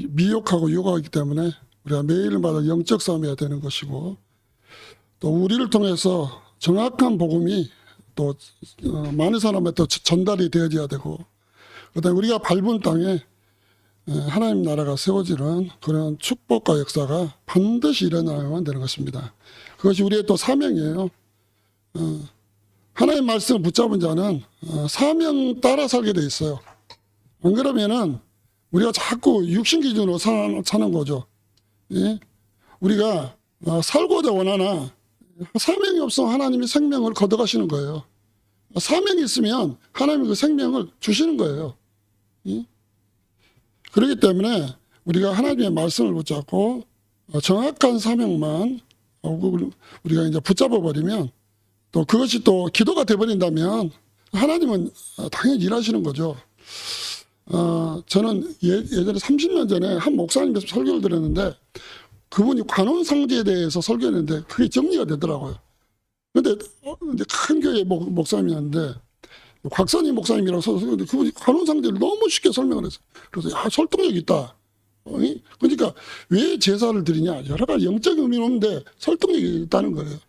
미혹하고 유혹하기 때문에 우리가 매일마다 영적 싸움해야 되는 것이고, 또 우리를 통해서 정확한 복음이 또 많은 사람한테 전달이 되어져야 되고, 그다음에 우리가 밟은 땅에 하나님 나라가 세워지는 그런 축복과 역사가 반드시 일어나야만 되는 것입니다. 그것이 우리의 또 사명이에요. 하나님 말씀을 붙잡은 자는 사명 따라 살게 돼 있어요. 안 그러면은 우리가 자꾸 육신 기준으로 사는 거죠. 예? 우리가 살고자 원하나 사명이 없으면 하나님이 생명을 걷어가시는 거예요. 사명이 있으면 하나님이 그 생명을 주시는 거예요. 예? 그렇기 때문에 우리가 하나님의 말씀을 붙잡고 정확한 사명만 우리가 이제 붙잡아 버리면, 또 그것이 또 기도가 돼버린다면 하나님은 당연히 일하시는 거죠. 저는 예전에 30년 전에 한 목사님께서 설교를 들었는데, 그분이 관혼상제에 대해서 설교했는데 그게 정리가 되더라고요. 근데 큰 교회 목사님이었는데, 곽선희 목사님이라고 설교했는데 그분이 관혼상제를 너무 쉽게 설명을 했어요. 그래서 설득력이 있다. 그러니까 왜 제사를 드리냐, 여러 가지 영적인 의미는 없는데 설득력이 있다는 거예요.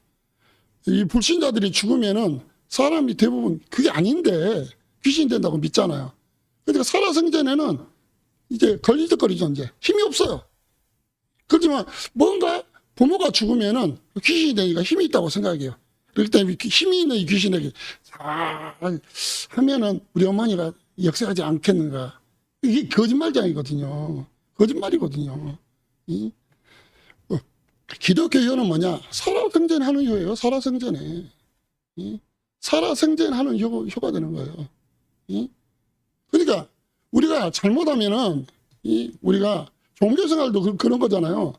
이 불신자들이 죽으면은 사람이 대부분 그게 아닌데 귀신이 된다고 믿잖아요. 그러니까 살아생전에는 이제 걸리적거리죠. 이제 힘이 없어요. 그렇지만 뭔가 부모가 죽으면은 귀신이 되니까 힘이 있다고 생각해요. 그렇기 때문에 힘이 있는 이 귀신에게 하면은 우리 어머니가 역사하지 않겠는가. 이게 거짓말장이거든요. 거짓말이거든요. 기독교회는 뭐냐? 살아생전 하는 효예요. 살아생전에. 살아생전 하는 효가 되는 거예요. 그러니까 우리가 잘못하면은 우리가 종교생활도 그런 거잖아요.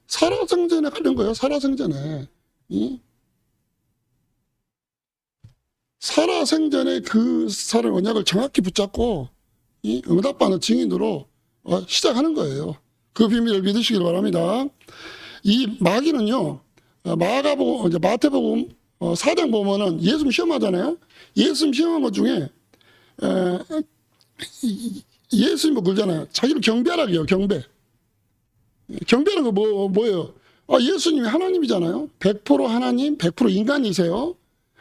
살아생전에 하는 거예요. 살아생전에. 살아생전에 그 살을 언약을 정확히 붙잡고 응답받는 증인으로 시작하는 거예요. 그 비밀을 믿으시길 바랍니다. 이 마귀는요, 마가복음, 이제 마태복음 4장 보면은 예수님 시험하잖아요. 예수님 시험한 것 중에 예수님은 그러잖아요. 자기를 경배하라고 해요. 경배라는 거 뭐예요? 예수님이 하나님이잖아요. 100% 하나님, 100% 인간이세요.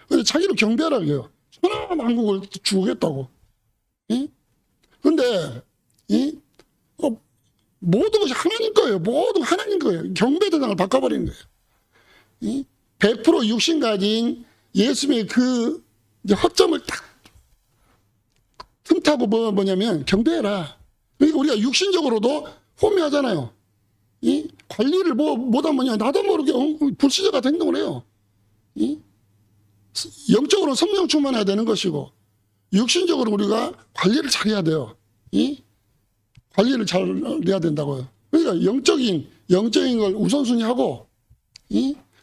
근데 자기를 경배하라고 해요. 천하 만국을 주겠다고. 근데 모든 것이 하나님 거예요. 모든 하나님 거예요. 경배 대상을 바꿔버리는 거예요. 100% 육신 가진 예수님의 그 허점을 딱 틈타고 뭐냐면 경배해라. 그러니까 우리가 육신적으로도 호미하잖아요. 관리를 못하면 뭐냐, 나도 모르게 불신자 같은 행동을 해요. 영적으로는 성령 충만해야 되는 것이고, 육신적으로 우리가 관리를 잘해야 돼요. 관리를 잘 해야 된다고요. 그러니까 영적인 걸 우선순위하고,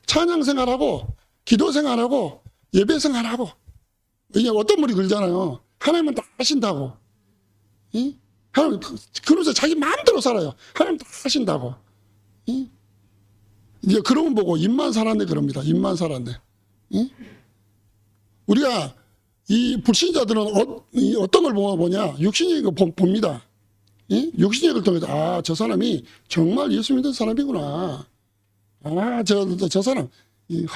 찬양 생활하고, 기도 생활하고, 예배 생활하고. 이게 어떤 분이 그러잖아요. 하나님은 다 하신다고. 하나님, 그러면서 자기 마음대로 살아요. 하나님 다 하신다고. 이제 그런 거 보고 입만 살았네 그럽니다. 입만 살았네. 우리가 이 불신자들은 어떤 걸 보냐? 육신적인 거 봅니다. 육신적을 통해서 저 사람이 정말 예수 믿는 사람이구나. 저 사람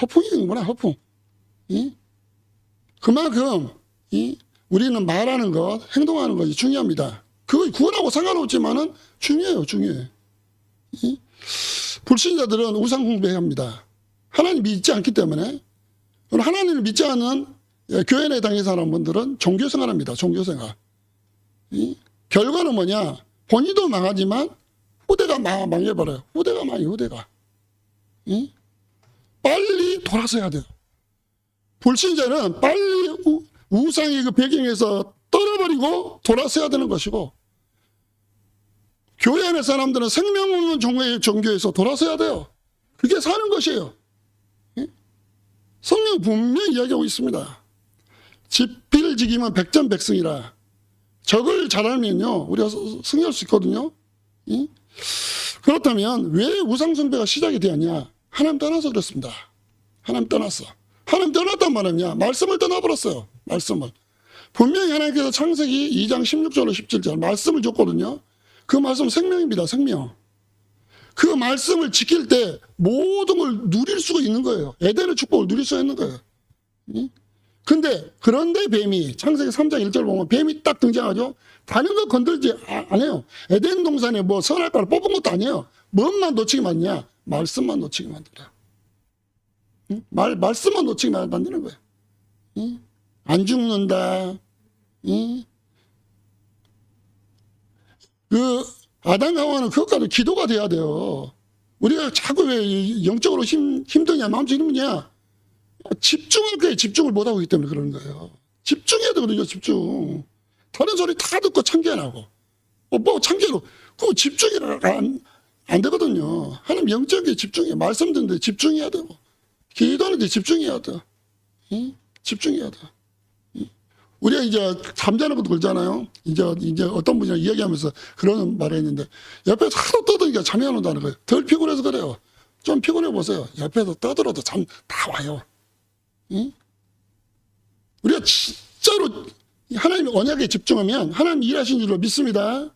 허풍이구나. 허풍. 그만큼 우리는 말하는 것, 행동하는 것이 중요합니다. 그거 구원하고 상관없지만은 중요해요. 불신자들은 우상 숭배합니다. 하나님 믿지 않기 때문에. 하나님을 믿지 않는 교회 내 다니는 사람분들은 종교생활합니다. 종교생활. 결과는 뭐냐? 본인도 망하지만 후대가 망해버려요. 후대가. 빨리 돌아서야 돼요. 불신자는 빨리 우상의 그 배경에서 떨어버리고 돌아서야 되는 것이고, 교회 안의 사람들은 생명 없는 종교에서 돌아서야 돼요. 그게 사는 것이에요. 성경이 분명히 이야기하고 있습니다. 지필지기면 백전백승이라. 적을 잘하면요 우리가 승리할 수 있거든요. 그렇다면 왜 우상숭배가 시작이 되었냐? 하나님 떠나서 그렇습니다. 하나님 떠났단 말이냐? 말씀을 떠나버렸어요. 말씀을. 분명히 하나님께서 창세기 2장 16절로 17절 말씀을 줬거든요. 그 말씀은 생명입니다. 생명. 그 말씀을 지킬 때 모든 걸 누릴 수가 있는 거예요. 에덴의 축복을 누릴 수가 있는 거예요. 그런데 뱀이, 창세기 3장 1절 보면 뱀이 딱 등장하죠. 다른 거 건들지 안 해요. 에덴 동산에 뭐 선악과를 뽑은 것도 아니에요. 뭔만 놓치게 만드냐? 말씀만 놓치게 만들어요. 말씀만 놓치게 만드는 거예요. 안 죽는다. 그 아담과 하와는 그것까지 기도가 돼야 돼요. 우리가 자꾸 왜 영적으로 힘드냐, 마음적으로 힘드냐? 집중할 거에 집중을 못하고 있기 때문에 그러는 거예요. 집중해야 되거든요, 집중. 다른 소리 다 듣고 참견하고. 뭐 참견하고. 그거 집중이 안 되거든요. 하나님 영적인 집중해. 말씀 듣는데 집중해야 되고. 기도하는데 집중해야 돼. 집중해야 돼. 우리가 이제 잠자는 것도 그러잖아요. 이제 어떤 분이랑 이야기하면서 그런 말을 했는데, 옆에서 하도 떠드니까 잠이 안 온다는 거예요. 덜 피곤해서 그래요. 좀 피곤해 보세요. 옆에서 떠들어도 잠 다 와요. 우리가 진짜로 하나님의 언약에 집중하면 하나님 일하신 줄로 믿습니다.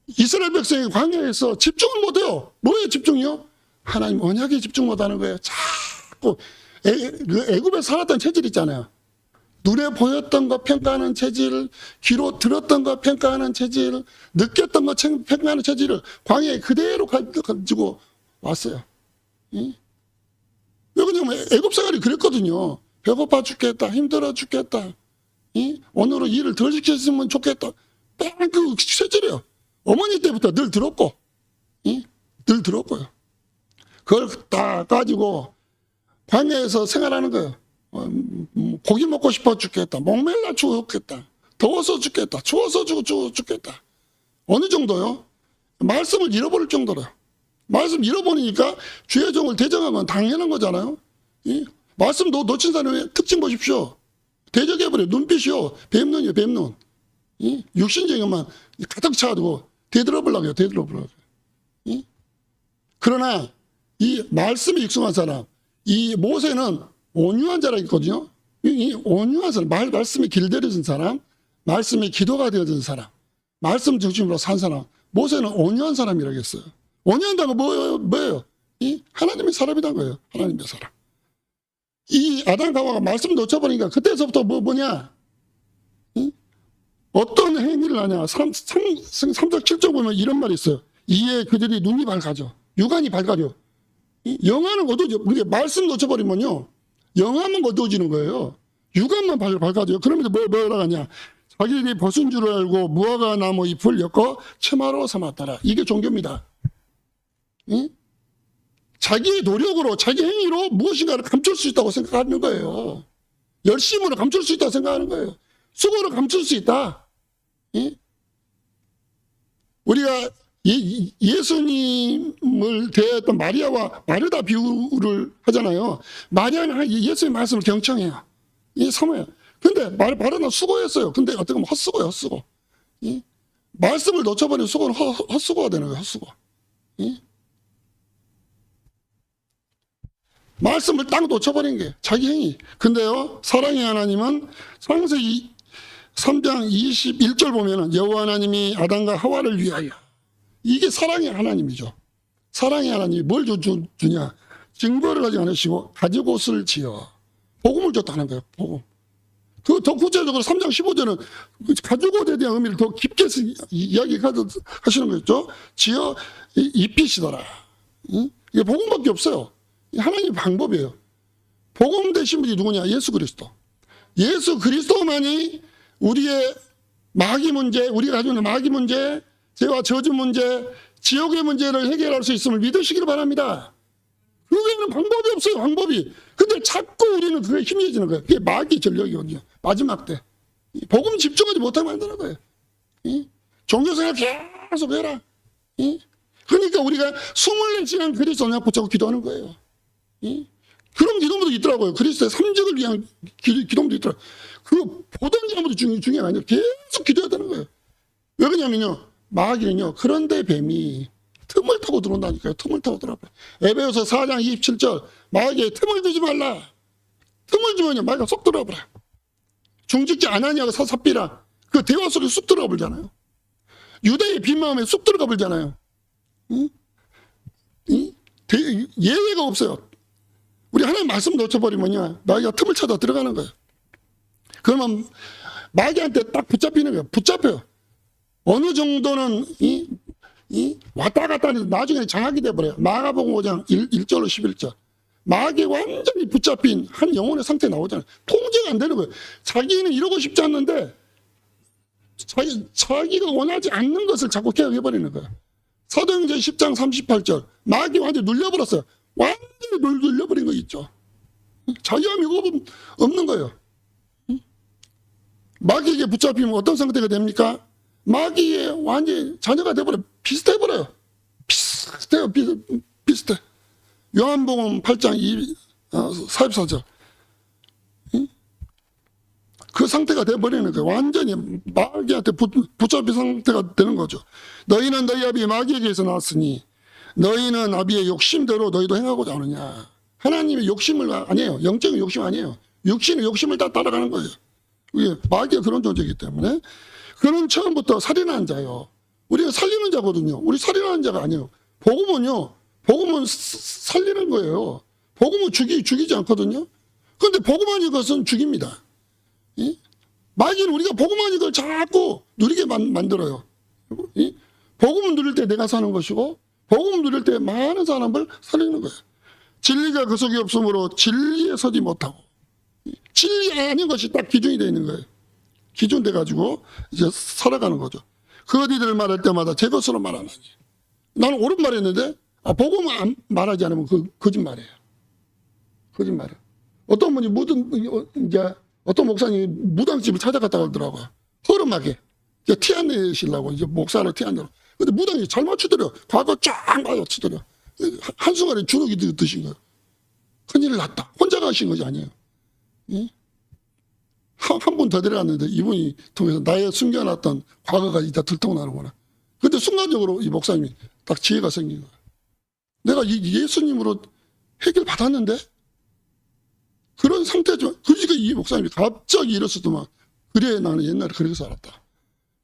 이스라엘 백성이 광야에서 집중을 못해요. 뭐에 집중이요? 하나님 언약에 집중 못하는 거예요. 자꾸 애굽에 살았던 체질 있잖아요. 눈에 보였던 거 평가하는 체질, 귀로 들었던 거 평가하는 체질, 느꼈던 거 평가하는 체질을 광야에 그대로 가지고 왔어요. 왜 그러냐면 애굽 생활이 그랬거든요. 배고파 죽겠다, 힘들어 죽겠다, 오늘은 일을 덜 시켰으면 좋겠다. 그 체질이에요. 어머니 때부터 늘 들었고, 늘 들었고요. 그걸 다 가지고 광야에서 생활하는 거예요. 고기 먹고 싶어 죽겠다. 목말라 죽겠다. 더워서 죽겠다. 추워서 죽겠다. 어느 정도요? 말씀을 잃어버릴 정도로요. 말씀 잃어버리니까 주의 종을 대적하면 당연한 거잖아요. 말씀 놓친 사람의 특징 보십시오. 대적해버려요. 눈빛이요. 뱀눈이에요. 뱀눈. 육신적인 것만 가득 차가지고 되돌아보려고 해요. 되돌아보려고 해요. 그러나 이 말씀에 익숙한 사람, 이 모세는 온유한 자라 있거든요. 이 온유한 사람, 말씀이 길들여진 사람, 말씀이 기도가 되어진 사람, 말씀 중심으로 산 사람, 모세는 온유한 사람이라고 했어요. 온유한다고 뭐예요? 이 하나님의 사람이란 거예요. 하나님의 사람. 이 아담과 하와가 말씀 놓쳐버리니까 그때서부터 뭐냐? 어떤 행위를 하냐? 3절 7절 보면 이런 말이 있어요. 이에 그들이 눈이 밝아져. 육안이 밝아져. 영안은 어두워져. 우리가 말씀 놓쳐버리면요. 영안만 어두워지는 거예요. 육안만 밝아져요. 그러면서 뭐라고 하냐? 자기들이 벗은 줄 알고 무화과 나무 잎을 엮어 치마로 삼았더라. 이게 종교입니다. 자기의 노력으로, 자기 행위로 무엇인가를 감출 수 있다고 생각하는 거예요. 열심으로 감출 수 있다고 생각하는 거예요. 수고로 감출 수 있다. 우리가 예수님을 대했던 마리아와 마르다 비유를 하잖아요. 마리아는 예수님의 말씀을 경청해요. 사모해요. 근데 마르다는 수고했어요. 근데 어떻게 보면 헛수고예요. 헛수고. 말씀을 놓쳐버리면 수고는 헛수고가 되는 거예요. 헛수고. 말씀을 딱 놓쳐버린 게 자기 행위. 근데요, 사랑의 하나님은 창세기 3장 21절 보면은 여호와 하나님이 아담과 하와를 위하여, 이게 사랑의 하나님이죠. 사랑의 하나님이 뭘 주냐? 증거를 가지고 않으시고 가지고 옷을 지어 복음을 줬다는 거예요. 복음. 그 더 구체적으로 3장 15절은 가지고 옷에 대한 의미를 더 깊게 이야기하시는 거였죠. 지어 입히시더라. 이게 복음밖에 없어요. 하나님의 방법이에요. 복음 되신 분이 누구냐? 예수 그리스도. 예수 그리스도만이 우리의 마귀 문제, 우리가 가지고 있는 마귀 문제, 죄와 저주 문제, 지옥의 문제를 해결할 수 있음을 믿으시기를 바랍니다. 그 외에는 방법이 없어요. 방법이. 근데 자꾸 우리는 그게 희미해지는 거예요. 그게 마귀 전력이거든요. 마지막 때. 복음 집중하지 못하게 만드는 거예요. 종교생활 계속 해라. 그러니까 우리가 24시간 그리스도 언약 붙잡고 기도하는 거예요. 그런 기도문도 있더라고요. 그리스도의 삼직을 위한 기도문도 있더라고요. 그 보던 기도문도 중요한 게 아니라 계속 기도해야 되는 거예요. 왜 그러냐면요, 마귀는요, 그런데 뱀이 틈을 타고 들어온다니까요. 틈을 타고 들어와요. 에베소서 4장 27절, 마귀에 틈을 주지 말라. 틈을 주면요, 마귀가 쏙 들어와 버려요. 중직지 아나니아가 삽비라, 그 대화 속에 쑥 들어가 버리잖아요. 유대의 빈 마음에 쑥 들어가 버리잖아요. 응? 예외가 없어요. 우리 하나님 말씀 놓쳐버리면요, 마귀가 틈을 찾아 들어가는 거예요. 그러면 마귀한테 딱 붙잡히는 거예요. 붙잡혀요. 어느 정도는 왔다 갔다 하면서 나중에 장악이 돼버려요. 마가복음 5장 1절로 11절. 마귀에 완전히 붙잡힌 한 영혼의 상태 나오잖아요. 통제가 안 되는 거예요. 자기는 이러고 싶지 않는데 자기가 원하지 않는 것을 자꾸 개혁해버리는 거예요. 사도행전 10장 38절. 마귀 완전히 눌려버렸어요. 완전히 눌려버린 거 있죠. 자유함이 없는 거예요. 마귀에게 붙잡히면 어떤 상태가 됩니까? 마귀의 완전히 자녀가 돼버려요. 비슷해버려요. 비슷해. 요한복음 8장 44절. 그 상태가 돼버리는 거예요. 완전히 마귀한테 붙잡힌 상태가 되는 거죠. 너희는 너희 아비 마귀에게서 나왔으니 너희는 아비의 욕심대로 너희도 행하고자 하느냐. 하나님의 욕심을 아니에요. 영적인 욕심 아니에요. 육신의 욕심을 다 따라가는 거예요. 이게 마귀가 그런 존재이기 때문에. 그는 처음부터 살인하는 자예요. 우리가 살리는 자거든요. 우리 살인하는 자가 아니에요. 복음은 살리는 거예요. 복음은 죽이지 않거든요. 그런데 복음하는 것은 죽입니다. 마귀는 우리가 복음하는 걸 자꾸 누리게 만들어요. 복음을 누릴 때 내가 사는 것이고 복음을 누릴 때 많은 사람을 살리는 거예요. 진리가 그 속에 없으므로 진리에 서지 못하고, 진리 아닌 것이 딱 기준이 되어 있는 거예요. 기준돼 가지고 이제 살아가는 거죠. 그 어디들 말할 때마다 제 것으로 말하나니. 나는 옳은 말했는데 복음을 말하지 않으면 거짓말이에요. 거짓말이에요. 어떤 분이 어떤 목사님이 무당집을 찾아갔다 그러더라고요. 허름하게. 티 안 내시려고, 이제 목사를 티 안 내고. 근데 무당이 잘 맞추더래요. 과거 쫙 맞추더래요. 한순간에 주눅이 드신 거예요. 큰일 났다. 혼자 가신 것이 아니에요. 한 분 더 데려갔는데 이분이 통해서 나의 숨겨놨던 과거가 이제 들통나는구나. 근데 순간적으로 이 목사님이 딱 지혜가 생긴 거예요. 내가 예수님으로 해결받았는데? 그런 상태죠. 그러니까 이 목사님이 갑자기 일었었더만, 그래 나는 옛날에 그렇게 살았다.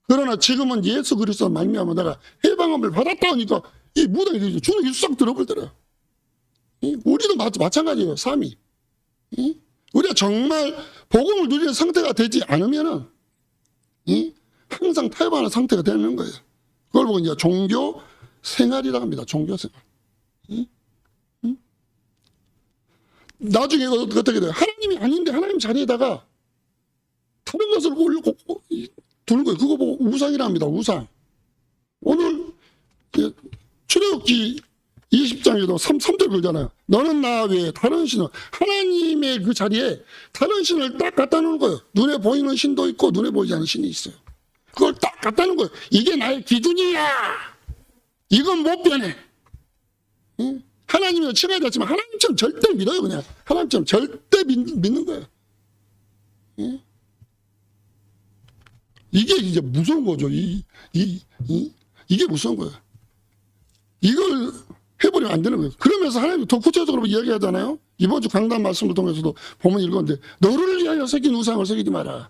그러나 지금은 예수 그리스도 말미암아 내가 해방함을 받았다 하니까 이 무당이 주눅이 싹 들어버리더래요. 우리도 마찬가지예요. 삶이. 우리가 정말 복음을 누리는 상태가 되지 않으면은 항상 타협하는 상태가 되는 거예요. 그걸 보고 이제 종교 생활이라고 합니다. 종교 생활. 나중에 어떻게 돼요? 하나님이 아닌데 하나님 자리에다가 다른 것을 올리고 두는 거예요. 그거 보고 우상이라 합니다. 우상. 오늘 출애굽기 20장에도 3절 그러잖아요. 너는 나 외에 다른 신을, 하나님의 그 자리에 다른 신을 딱 갖다 놓는 거예요. 눈에 보이는 신도 있고 눈에 보이지 않는 신이 있어요. 그걸 딱 갖다 놓은 거예요. 이게 나의 기준이야. 이건 못 변해. 하나님이 칭하지 않지만 하나님처럼 절대 믿어요. 그냥 하나님처럼 절대 믿는 거예요. 이게 이제 무서운 거죠. 이게 무서운 거예요. 이걸 해버리면 안 되는 거예요. 그러면서 하나님이 더 구체적으로 이야기하잖아요. 이번 주 강단 말씀을 통해서도 보면 읽었는데, 너를 위하여 새긴 우상을 새기지 마라.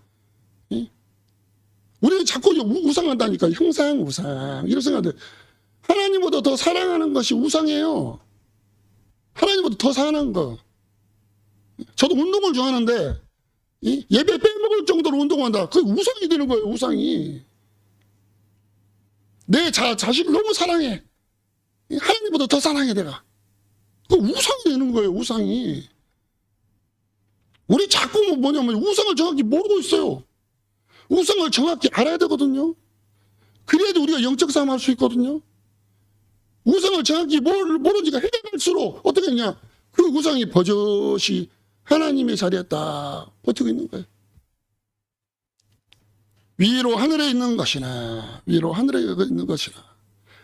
우리는 자꾸 우상한다니까. 형상 우상 이런 생각인데, 하나님보다 더 사랑하는 것이 우상이에요. 하나님보다 더 사랑하는 거. 저도 운동을 좋아하는데 예배 빼먹을 정도로 운동한다. 그게 우상이 되는 거예요. 우상이. 내 자식을 너무 사랑해. 하나님보다 더 사랑해 내가. 그 우상이 되는 거예요. 우상이. 우리 자꾸 뭐냐면 우상을 정확히 모르고 있어요. 우상을 정확히 알아야 되거든요. 그래야지 우리가 영적 싸움 할 수 있거든요. 우상을 정확히 모르니까 해결할수록 어떻게 했냐, 그 우상이 버젓이 하나님의 자리에 딱 버티고 있는 거예요. 위로 하늘에 있는 것이나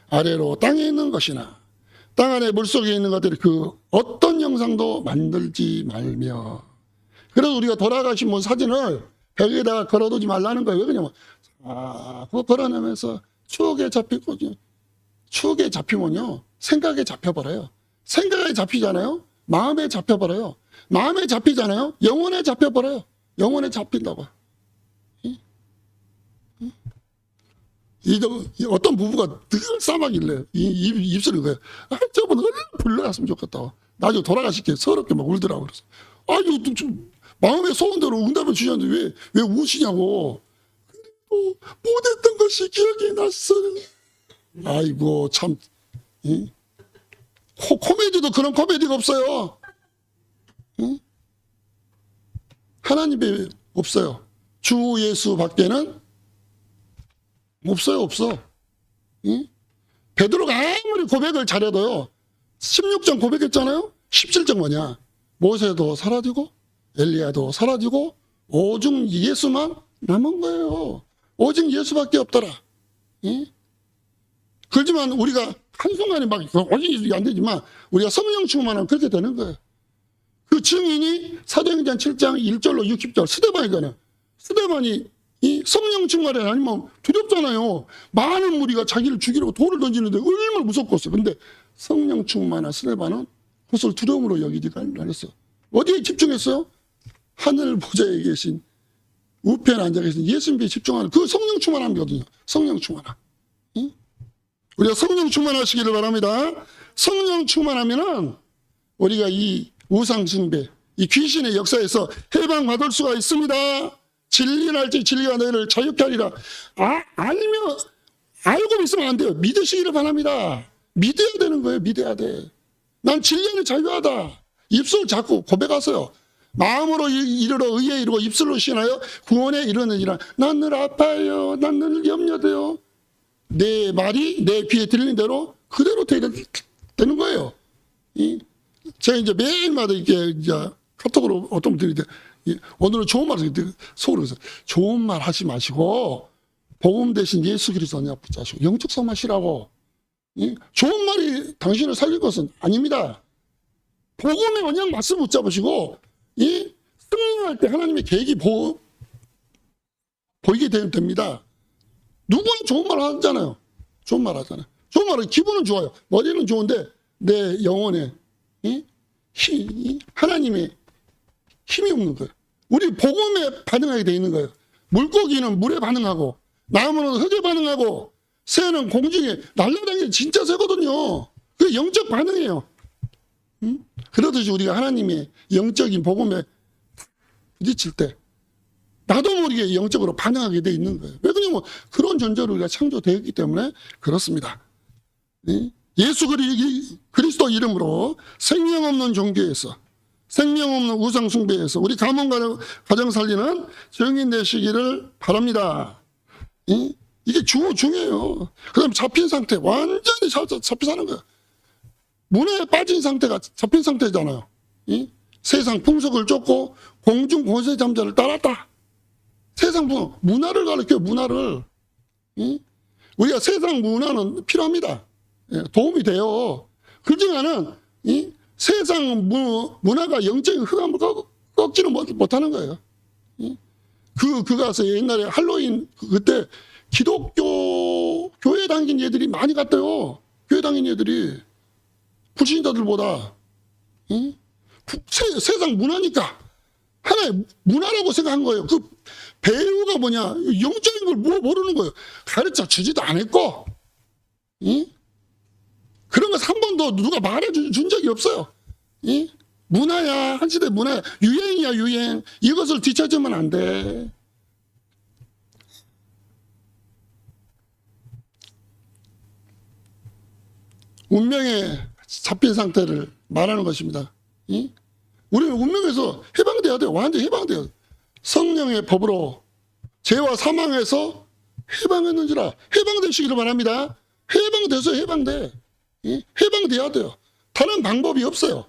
아래로 땅에 있는 것이나 땅 안에 물속에 있는 것들이 그 어떤 형상도 만들지 말며. 그래서 우리가 돌아가신 분 사진을 벽에다가 걸어두지 말라는 거예요. 왜 그러냐면 그거 걸어내면서 추억에 잡히거든요. 추억에 잡히면요 생각에 잡혀버려요. 생각에 잡히잖아요. 마음에 잡혀버려요. 마음에 잡히잖아요. 영혼에 잡혀버려요. 영혼에 잡힌다고. 어떤 부부가 늘 싸마길래 입술인 거예요. 아, 저분 얼른 불러갔으면 좋겠다. 나중에 돌아가실게 서럽게 막 울더라고. 그래서 이거 좀 마음의 소원대로 응답을 주셨는데 왜 우시냐고. 못했던 것이 기억이 났어. 아이고 참. 응? 코미디도 그런 코미디가 없어요. 응? 하나님이 없어요. 주 예수 밖에는 없어요. 없어. 응? 베드로가 아무리 고백을 잘해도요. 16장 고백했잖아요. 17장 뭐냐. 모세도 사라지고 엘리야도 사라지고 오직 예수만 남은 거예요. 오직 예수밖에 없더라. 응? 그렇지만 우리가 한순간에 막 오직 예수가 안 되지만 우리가 성령 충만하면 그렇게 되는 거예요. 그 증인이 사도행전 7장 1절로 60절 스데반이잖아요. 스데반이 이 성령 충만이 아니면 두렵잖아요. 많은 무리가 자기를 죽이려고 돌을 던지는데 얼마나 무섭겠어요. 근데 성령 충만한 스데반은 그것을 두려움으로 여기지가 않았어요. 어디에 집중했어요? 하늘 보좌에 계신 우편에 앉아 계신 예수님께 집중하는 그 성령 충만함이거든요. 성령 충만함. 응? 우리가 성령 충만하시기를 바랍니다. 성령 충만하면은 우리가 이 우상 숭배, 이 귀신의 역사에서 해방받을 수가 있습니다. 진리는 알지 진리가 너희를 자유케 하리라. 알고 있으면 안 돼요. 믿으시기를 바랍니다. 믿어야 되는 거예요. 믿어야 돼. 난 진리는 자유하다. 입술 잡고 고백하세요. 마음으로 이르러 의에 이르고 입술로 신하여 구원에 이르느니라. 난 늘 아파요. 난 늘 염려돼요. 내 말이 내 귀에 들리는 대로 그대로 되는 거예요. 제가 이제 매일마다 이렇게 이제 카톡으로 어떤 분들이 오늘은 좋은 말을 속으로 해서 좋은 말 하지 마시고 복음 대신 예수 그리스도 언약 붙잡으시고 영적 성마시라고. 좋은 말이 당신을 살릴 것은 아닙니다. 복음의 언약 말씀 붙잡으시고 승리할 때 하나님의 계획이 보이게 됩니다. 누구나 좋은 말 하잖아요. 좋은 말 하잖아요. 좋은 말은 기분은 좋아요. 머리는 좋은데 내 영혼에 하나님의 힘이 없는 거예요. 우리 복음에 반응하게 돼 있는 거예요. 물고기는 물에 반응하고 나무는 흙에 반응하고 새는 공중에 날아다니는 진짜 새거든요. 그게 영적 반응이에요. 그러듯이 우리가 하나님의 영적인 복음에 부딪힐 때 나도 모르게 영적으로 반응하게 돼 있는 거예요. 왜 그러냐면 그런 존재로 우리가 창조되었기 때문에 그렇습니다. 예수 그리스도 이름으로 생명 없는 종교에서 생명 없는 우상 숭배에서 우리 가정 살리는 증인 되시기를 바랍니다. 이게 중요해요. 그 다음에 잡힌 상태 완전히 잡혀 사는 거예요. 문화에 빠진 상태가 잡힌 상태잖아요. 세상 풍속을 쫓고 공중 권세 잠자를 따랐다. 세상 문화를 가르쳐요. 문화를. 우리가 세상 문화는 필요합니다. 도움이 돼요. 그렇지만은 세상 문화가 영적인 흑암을 꺾지는 못하는 거예요. 그 가서 옛날에 할로윈 그때 기독교 교회 다닌 애들이 많이 갔대요. 교회 다닌 애들이 불신자들보다. 세상 문화니까 하나의 문화라고 생각한 거예요. 그 배우가 뭐냐 영적인 걸 모르는 거예요. 가르쳐 주지도 않았고 그런 것 한 번도 누가 말해준 적이 없어요. 문화야 한 시대 문화야 유행이야 유행. 이것을 뒤처지면 안 돼. 운명에 잡힌 상태를 말하는 것입니다. 우리는 운명에서 해방돼야 돼요. 완전히 해방돼야 돼요. 성령의 법으로 죄와 사망에서 해방했는지라. 해방되시기를 바랍니다. 해방돼서 해방돼. 해방돼야 돼요. 다른 방법이 없어요.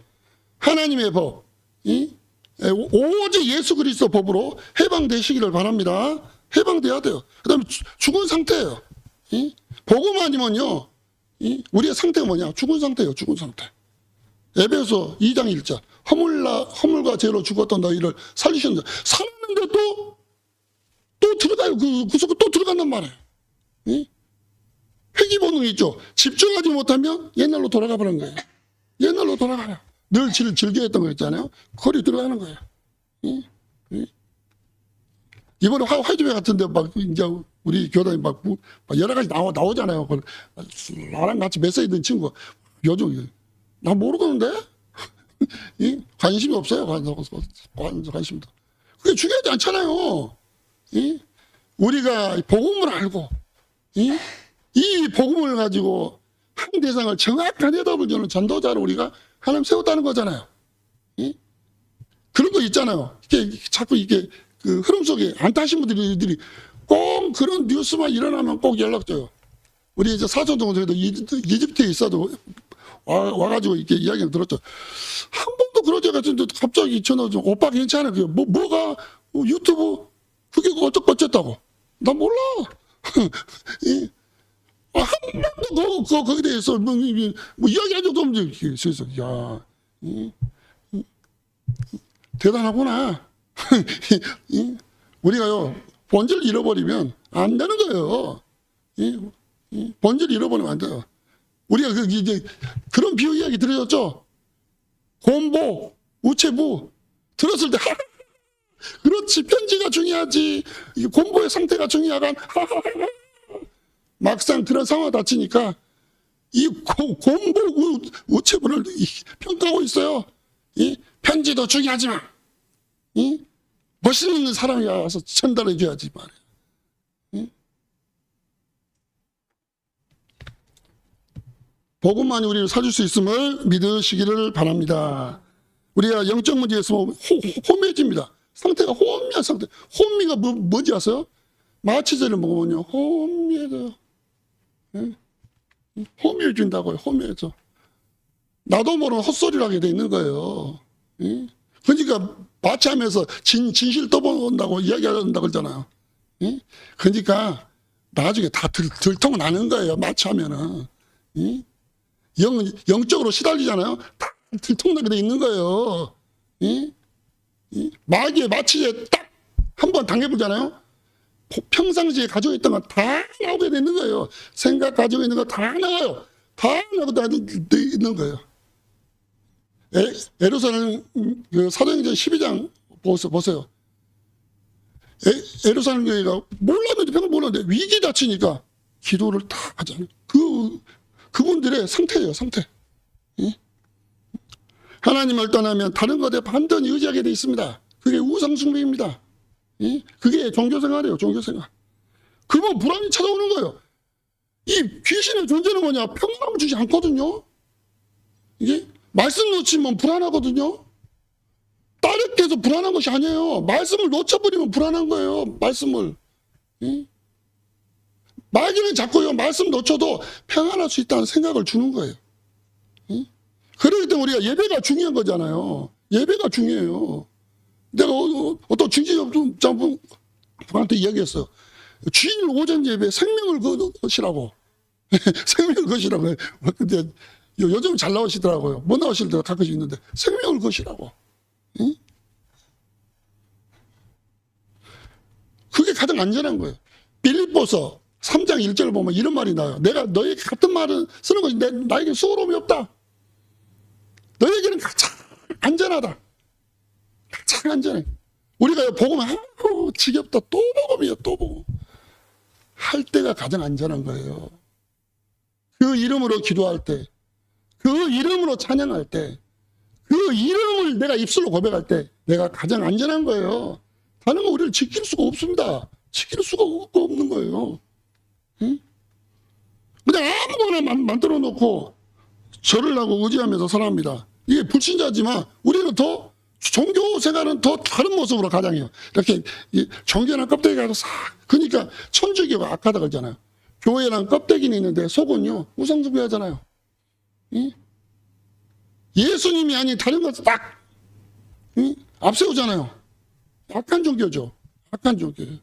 하나님의 법, 오직 예수 그리스도 법으로 해방되시기를 바랍니다. 해방돼야 돼요. 그 다음에 죽은 상태예요. 복음 아니면요 우리의 상태가 뭐냐? 죽은 상태예요. 죽은 상태. 에베소 2장 1절 허물과 죄로 죽었던 너희를 살리셨는데 살았는데 또 들어가요. 그 속에 또 들어간단 말이에요. 회귀 본능이 있죠. 집중하지 못하면 옛날로 돌아가 버리는 거예요. 옛날로 돌아가요. 늘 즐겨했던 거 있잖아요. 거리 들어가는 거예요. 이번에 화주회 같은데 막 이제 우리 교단이 막 여러 가지 나오잖아요. 나랑 같이 메시지 든 친구 요즘 나 모르겠는데 관심이 없어요. 관심도. 그게 중요하지 않잖아요. 우리가 복음을 알고 이 복음을 가지고 한 대상을 정확한 해답을 주는 전도자를 우리가 하나님 세웠다는 거잖아요. 그런 거 있잖아요. 이게 자꾸 이게 그 흐름 속에 안 타신 분들이 꼭 그런 뉴스만 일어나면 꼭 연락줘요. 우리 이제 사촌 동생도 이집트에 있어도 와가지고 이렇게 이야기를 들었죠. 한 번도 그러지 않았는데 갑자기 전화 좀 오빠 괜찮아. 그게 뭐가 유튜브 그게 어쩌다고. 나 몰라. 한 번도 거기에 대해서 뭐 이야기한 적도 없는데 그래서 야 대단하구나. 우리가요 본질을 잃어버리면 안 되는 거예요. 본질을 잃어버리면 안 돼요. 우리가 이제 그런 비유 이야기 들으셨죠? 곰보, 우체부 들었을 때 그렇지 편지가 중요하지 곰보의 상태가 중요하간 막상 그런 상황 닥치니까 이 곰보 우체부를 평가하고 있어요. 편지도 중요하지만 멋있는 사람이 와서 전달해 줘야지 말이에요. 복음만이 우리를 살릴 수 있음을 믿으시기를 바랍니다. 우리가 영적 문제에 있으면 혼미해집니다. 상태가 혼미한 상태. 혼미가 뭔지 아세요? 마취제를 먹으면요 혼미해져요. 혼미해진다고요. 혼미해져. 나도 모르는 헛소리를 하게 돼 있는 거예요. 그러니까 마취하면서 진실 떠본다고 이야기한다고 그러잖아요. 그러니까 나중에 다 들통나는 거예요. 마취하면은. 영적으로 시달리잖아요. 다 들통나게 돼 있는 거예요. 마귀의 마취에 딱 한 번 당해보잖아요. 평상시에 가지고 있던 건 다 나오게 되는 거예요. 생각 가지고 있는 거 다 나와요. 다 나오고 다 있는 거예요. 예루살렘 그 사도행전 12장 보세요. 예루살렘 교회가 몰랐는데 병을 몰랐는데 위기 닥치니까 기도를 다 하잖아요. 그분들의 상태예요. 상태. 하나님을 떠나면 다른 것에 반드시 의지하게 돼 있습니다. 그게 우상숭배입니다. 그게 종교생활이에요. 종교생활. 그러면 불안이 찾아오는 거예요. 이 귀신의 존재는 뭐냐? 평안함을 주지 않거든요. 이게 말씀 놓치면 불안하거든요. 따르게 해서 불안한 것이 아니에요. 말씀을 놓쳐버리면 불안한 거예요. 말씀을. 마귀는 자꾸요 말씀 놓쳐도 평안할 수 있다는 생각을 주는 거예요. 그렇기 때문에 우리가 예배가 중요한 거잖아요. 예배가 중요해요. 내가 어떤 중지자분한테 이야기했어요. 주일 오전 예배 생명을 것이라고. 생명을 것이라고. 근데 요즘 잘 나오시더라고요. 못 나오실 때가 가끔씩 있는데 생명을 것이라고. 그게 가장 안전한 거예요. 빌립보서 3장 1절 보면 이런 말이 나와요. 내가 너에게 같은 말을 쓰는 것이 나에게 수고로움이 없다. 너에게는 가장 안전하다. 가장 안전해. 우리가 복음 지겹다. 또 복음이에요. 또 복음. 할 때가 가장 안전한 거예요. 그 이름으로 기도할 때, 그 이름으로 찬양할 때, 그 이름을 내가 입술로 고백할 때 내가 가장 안전한 거예요. 다른 거 우리를 지킬 수가 없습니다. 지킬 수가 없는 거예요. 그냥 아무거나 만들어 놓고 절을 하고 의지하면서 살아갑니다. 이게 불신자지만 우리는 더 종교 생활은 더 다른 모습으로 가장해요. 이렇게 종교랑 껍데기 가서 싹. 그러니까 천주교가 악하다 그러잖아요. 교회랑 껍데기는 있는데 속은요 우상숭배 하잖아요. 예수님이 아닌 다른 것을 딱 앞세우잖아요. 악한 종교죠. 악한 종교예요.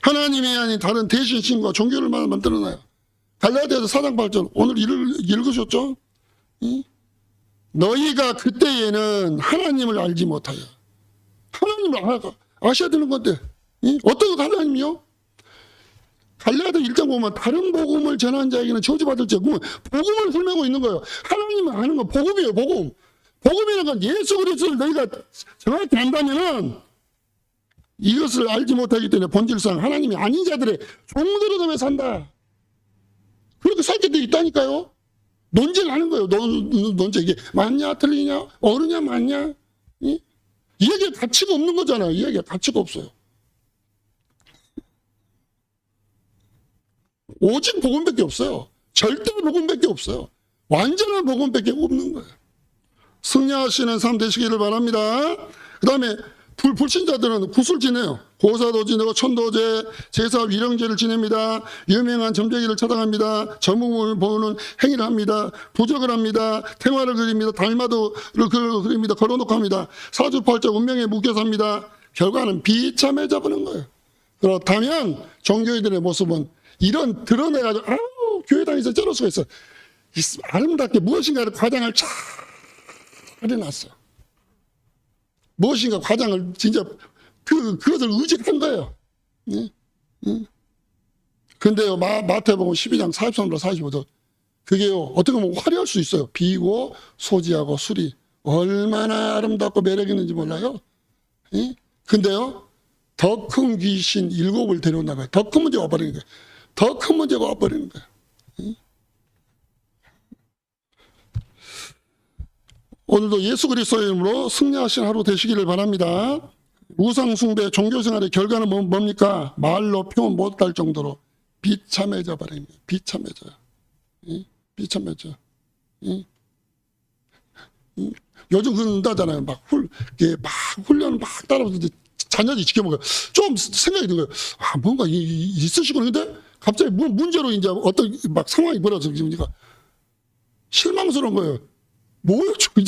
하나님이 아닌 다른 대신 신과 종교를 만들어놔요. 갈라디아서 4장 8절 오늘 읽으셨죠? 너희가 그때에는 하나님을 알지 못하여. 하나님을 아셔야 되는 건데 어떤 하나님이요? 갈라디아 1장 보면 다른 복음을 전하는 자에게는 저주받을지 복음을 설명하고 있는 거예요. 하나님을 아는 건 복음이에요. 복음. 복음이라는 건 예수 그리스도를 너희가 정확히 안다면은 이것을 알지 못하기 때문에 본질상 하나님이 아닌 자들의 종들로 왜 산다. 그렇게 살게 돼 있다니까요. 논쟁을 하는 거예요. 논쟁. 이게 맞냐 틀리냐 옳으냐 맞냐. 이 얘기에 가치가 없는 거잖아요. 이 얘기에 가치가 없어요. 오직 복음밖에 없어요. 절대 복음밖에 없어요. 완전한 복음밖에 없는 거예요. 승리하시는 삶 되시기를 바랍니다. 그 다음에 불신자들은 구슬 지내요. 고사도 지내고 천도제, 제사 위령제를 지냅니다. 유명한 점쟁이를 찾아갑니다. 전문을 보는 행위를 합니다. 부적을 합니다. 태화를 그립니다. 달마도를 그립니다. 걸어놓고 합니다. 사주팔자 운명에 묶여 삽니다. 결과는 비참해져 버는 거예요. 그렇다면 종교인들의 모습은 이런 드러내가지고 교회 다니서 저럴 수가 있어. 아름답게 무엇인가를 과장을 잘 해놨어. 무엇인가 과장을 진짜 그것을 의식한 거예요. 네? 근데요, 마태복음 12장 43절 45절 그게요, 어떻게 보면 화려할 수 있어요. 비고 소지하고 술이 얼마나 아름답고 매력 있는지 몰라요. 네? 근데요, 더 큰 귀신 7을 데려온다는 거예요. 더 큰 문제가 와버리는 거예요. 더 큰 문제가 와버리는 거예요. 네? 오늘도 예수 그리스도의 이름으로 승리하신 하루 되시기를 바랍니다. 우상 숭배 종교 생활의 결과는 뭡니까? 말로 표현 못할 정도로 비참해져 버립니다. 비참해져요. 비참해져. 요즘 그런다잖아요. 막 훈련 막 따라서 자녀들이 지켜보고 좀 생각이 든 거예요. 뭔가 있으시구나. 근데 갑자기 문제로 이제 어떤 막 상황이 벌어지니까 실망스러운 거예요. 뭐요? 저기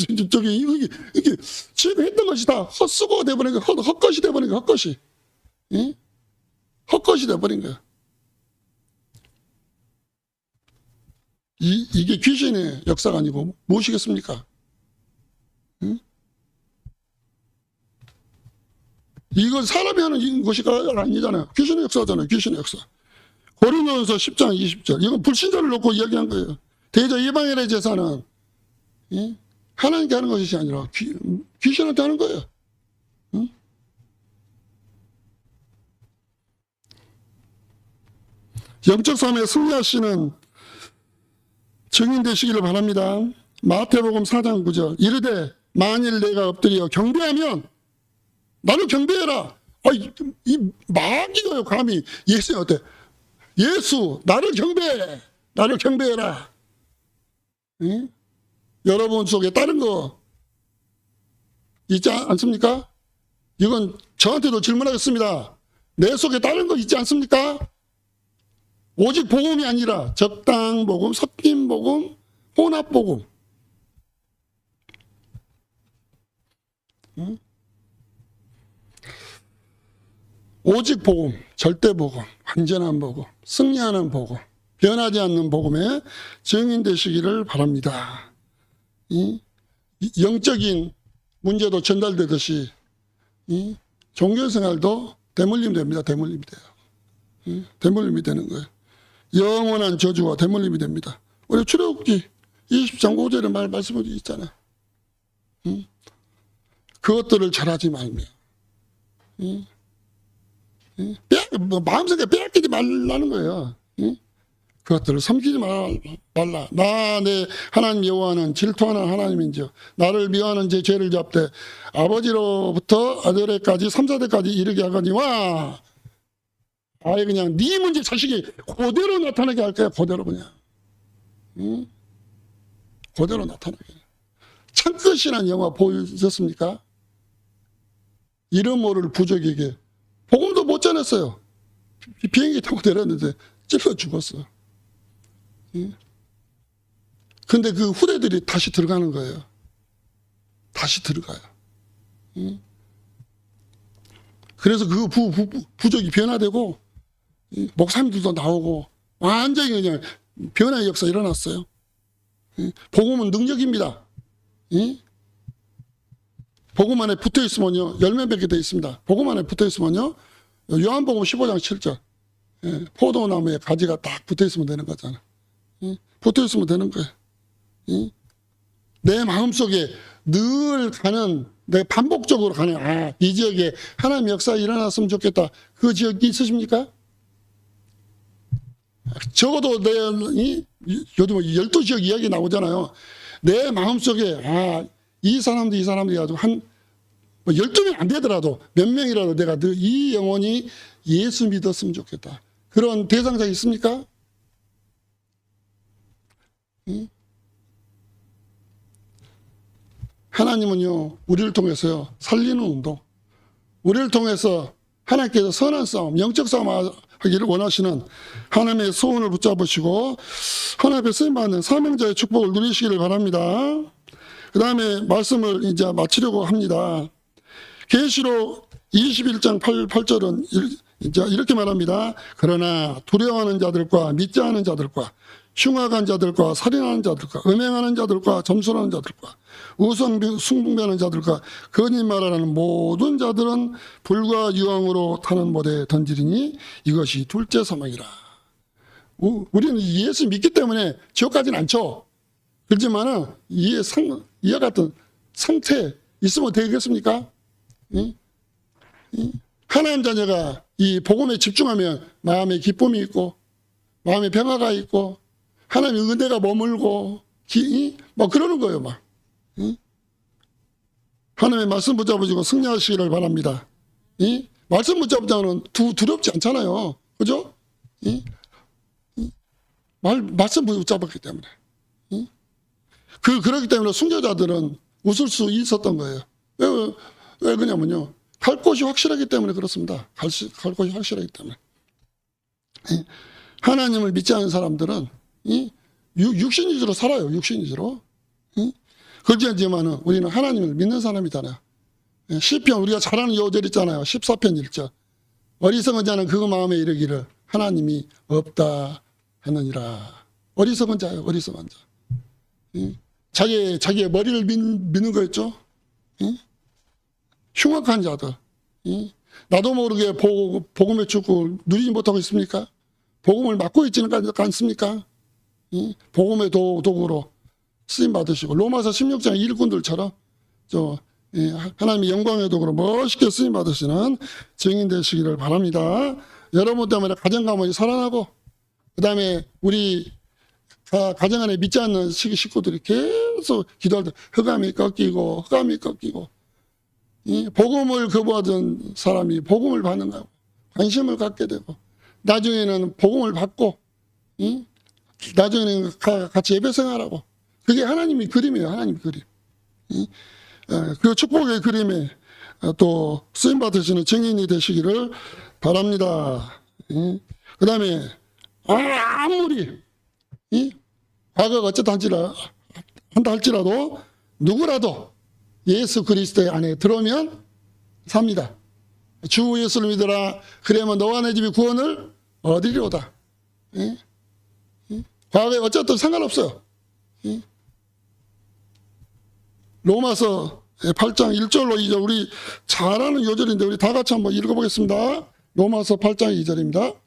이게 지금 했던 것이 다 헛수고가 돼버린 거야. 헛것이 돼버린 거야. 헛것이. 예? 헛것이 돼버린 거야. 이게 귀신의 역사가 아니고 무엇이겠습니까? 응? 이건 사람이 하는 것이 아니잖아요. 귀신의 역사잖아요. 귀신의 역사. 고린도전서 10장 20절. 이건 불신자를 놓고 이야기한 거예요. 대저 이방인의 제사는 하나님께 하는 것이 아니라 귀신한테 하는 거예요. 응? 영적 삶에 승리하시는 증인 되시기를 바랍니다. 마태복음 4장 9절 이르되 만일 내가 엎드려 경배하면 나를 경배해라. 이 마귀가요 감히 예수님 어때? 예수 나를 경배해. 나를 경배해라. 응? 여러분 속에 다른 거 있지 않습니까? 이건 저한테도 질문하겠습니다. 내 속에 다른 거 있지 않습니까? 오직 복음이 아니라 적당 복음, 섞인 복음, 혼합 복음. 응? 오직 복음, 절대 복음, 완전한 복음, 승리하는 복음, 변하지 않는 복음에 증인 되시기를 바랍니다. 영적인 문제도 전달되듯이 종교생활도 대물림 됩니다. 대물림이 돼요. 대물림이 되는 거예요. 영원한 저주와 대물림이 됩니다. 우리 출애굽기 20장 5절에 말씀이 있잖아요. 그것들을 절하지 말며 마음속에 빼앗기지 말라는 거예요. 그것들을 섬기지 말라. 나 내 하나님 여호와는 질투하는 하나님인지요 나를 미워하는 제 죄를 잡되 아버지로부터 아들에까지 3, 4대까지 이르게 하거니와 아예 그냥 네 문제 자식이 그대로 나타나게 할 거야. 그대로 그냥 그대로 나타나게. 창끝이라는 영화 보셨습니까? 이름 모를 부족에게 복음도 못 전했어요. 비행기 타고 내렸는데 찔러 죽었어. 근데 그 후대들이 다시 들어가는 거예요. 다시 들어가요. 그래서 그 부족이 변화되고 목사님들도 나오고 완전히 그냥 변화의 역사 일어났어요. 복음은 능력입니다. 복음 안에 붙어 있으면요 열매 맺게 되어 있습니다. 복음 안에 붙어 있으면요 요한복음 15장 7절 포도나무에 가지가 딱 붙어 있으면 되는 거잖아. 붙어 있으면 되는 거예요. 내 마음속에 늘 가는 내가 반복적으로 가는, 이 지역에 하나님의 역사 일어났으면 좋겠다. 그 지역이 있으십니까? 적어도 요즘 12지역 이야기 나오잖아요. 내 마음속에, 이 사람들이 아주 12명 안 되더라도 몇 명이라도 내가 이 영혼이 예수 믿었으면 좋겠다. 그런 대상자가 있습니까? 하나님은요, 우리를 통해서요, 살리는 운동, 우리를 통해서 하나님께서 선한 싸움, 영적 싸움 하기를 원하시는 하나님의 소원을 붙잡으시고 하나님의 쓰임받는 사명자의 축복을 누리시기를 바랍니다. 그 다음에 말씀을 이제 마치려고 합니다. 계시록 21장 8절은 이제 이렇게 말합니다. 그러나 두려워하는 자들과 믿지 않은 자들과 흉악한 자들과 살인하는 자들과 음행하는 자들과 점술하는 자들과 우상숭배하는 자들과 거짓말하는 모든 자들은 불과 유황으로 타는 못에 던지리니 이것이 둘째 사망이라. 우리는 예수 믿기 때문에 지옥 가진 않죠. 그렇지만은 이와 같은 상태 있으면 되겠습니까? 하나님 자녀가 이 복음에 집중하면 마음에 기쁨이 있고 마음에 평화가 있고 하나님의 은혜가 머물고 막 그러는 거예요. 막 하나님의 말씀 붙잡으시고 승리하시기를 바랍니다. 말씀 붙잡자는 두렵지 않잖아요. 그죠? 말씀 붙잡았기 때문에. 그렇기 때문에 순교자들은 웃을 수 있었던 거예요. 왜 그러냐면요, 갈 곳이 확실하기 때문에 그렇습니다. 갈 곳이 확실하기 때문에. 하나님을 믿지 않은 사람들은 육신 위주로 살아요. 육신 위주로. 그렇지만은 우리는 하나님을 믿는 사람이잖아요. 시편 우리가 잘 아는 요절 있잖아요. 14편 1절. 어리석은 자는 그 마음에 이르기를 하나님이 없다 하느니라. 어리석은 자예요. 어리석은 자. 자기의 머리를 믿는 거였죠. 흉악한 자들. 나도 모르게 복음의 축복을 누리지 못하고 있습니까? 복음을 맡고 있지는 않습니까? 복음의 도구로 쓰임 받으시고 로마서 16장 일꾼들처럼 하나님의 영광의 도구로 멋있게 쓰임 받으시는 증인 되시기를 바랍니다. 여러분 때문에 가정 가문이 살아나고 그 다음에 우리 가정 안에 믿지 않는 식구들이 계속 기도할 때 흑암이 꺾이고 복음을 거부하던 사람이 복음을 받는 거고 관심을 갖게 되고 나중에는 복음을 받고 나중에는 같이 예배 생활하고 그게 하나님의 그림이에요. 하나님의 그림. 그 축복의 그림에 또 쓰임받으시는 증인이 되시기를 바랍니다. 그 다음에 아무리 과거가 어쨌다 한다 할지라도 누구라도 예수 그리스도의 안에 들어오면 삽니다. 주 예수를 믿어라. 그러면 너와 내 집이 구원을 얻으리로다. 과거에 어쨌든 상관없어요. 로마서 8장 1절로 2절 우리 잘 아는 요절인데 우리 다 같이 한번 읽어보겠습니다. 로마서 8장 2절입니다.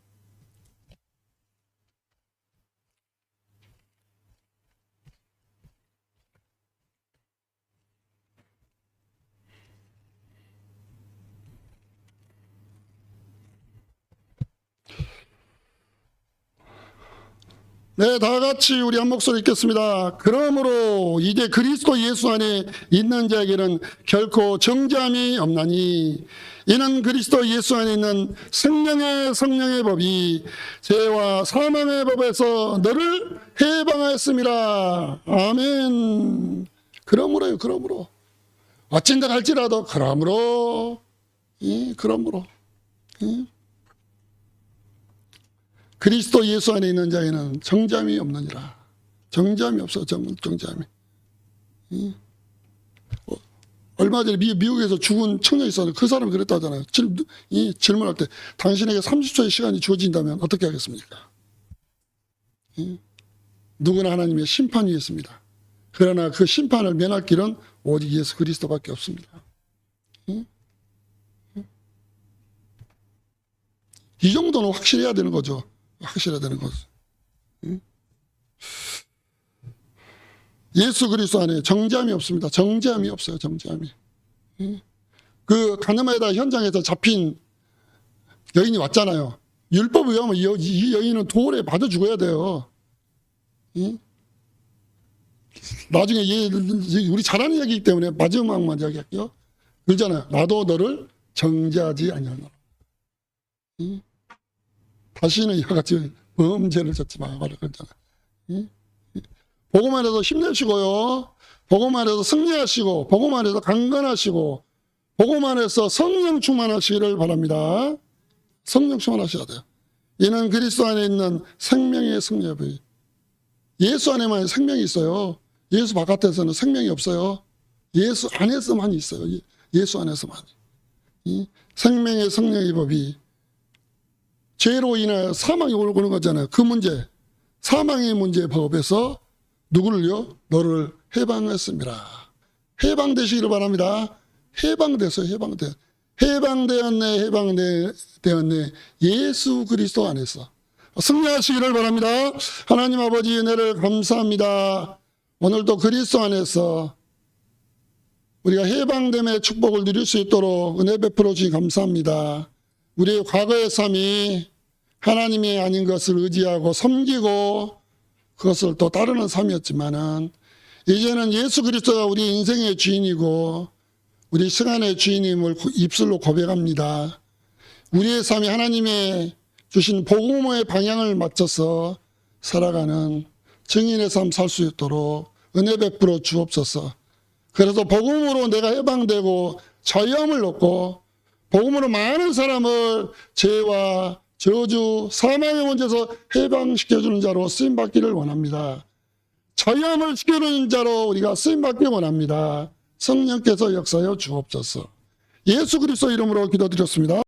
네, 다 같이 우리 한 목소리 읽겠습니다. 그러므로 이제 그리스도 예수 안에 있는 자에게는 결코 정죄함이 없나니 이는 그리스도 예수 안에 있는 성령의 법이 죄와 사망의 법에서 너를 해방하였음이라. 아멘. 그러므로요. 어쩐다 할지라도 그러므로. 그리스도 예수 안에 있는 자에는 정죄함이 없느니라. 정죄함이 없어. 정죄함이. 얼마 전에 미국에서 죽은 청년이 있었는데 그 사람이 그랬다잖아요. 질문할 때 당신에게 30초의 시간이 주어진다면 어떻게 하겠습니까? 누구나 하나님의 심판 위에 있습니다. 그러나 그 심판을 면할 길은 오직 예수 그리스도밖에 없습니다. 이 정도는 확실해야 되는 거죠. 확실해야 되는 거죠. 예수 그리스도 안에 정죄함이 없습니다. 정죄함이 없어요. 정죄함이. 그 가늠하다 현장에서 잡힌 여인이 왔잖아요. 율법에 의하면 이 여인은 돌에 맞아 죽어야 돼요. 나중에 우리 잘하는 얘기이기 때문에 마지막만 이야기할게요. 그러잖아요. 나도 너를 정죄하지 아니하노라. 다시는 이와 같이 범죄를 짓지 말아라 그러잖아요. 복음 안에서 힘내시고요. 복음 안에서 승리하시고 복음 안에서 강건하시고 복음 안에서 성령 충만하시기를 바랍니다. 성령 충만하셔야 돼요. 이는 그리스도 안에 있는 생명의 승리의 예수 안에만 생명이 있어요. 예수 바깥에서는 생명이 없어요. 예수 안에서만 있어요. 예수 안에서만. 생명의 성령의 법이 죄로 인하여 사망이 오는 거잖아요. 그 문제, 사망의 문제 법에서 누구를요? 너를 해방했습니다. 해방되시기를 바랍니다. 해방됐어요. 해방되었네. 예수 그리스도 안에서 승리하시기를 바랍니다. 하나님 아버지 은혜를 감사합니다. 오늘도 그리스도 안에서 우리가 해방됨의 축복을 누릴 수 있도록 은혜 베풀어 주시 감사합니다. 우리의 과거의 삶이 하나님이 아닌 것을 의지하고 섬기고 그것을 또 따르는 삶이었지만은 이제는 예수 그리스도가 우리 인생의 주인이고 우리 시간의 주인임을 입술로 고백합니다. 우리의 삶이 하나님의 주신 복음의 방향을 맞춰서 살아가는 증인의 삶 살 수 있도록 은혜 베풀어 주옵소서. 그래서 복음으로 내가 해방되고 자유함을 얻고 복음으로 많은 사람을 죄와 저주, 사망의 문제에서 해방시켜주는 자로 쓰임받기를 원합니다. 자유함을 시켜주는 자로 우리가 쓰임받기 원합니다. 성령께서 역사하여 주옵소서. 예수 그리스도 이름으로 기도드렸습니다.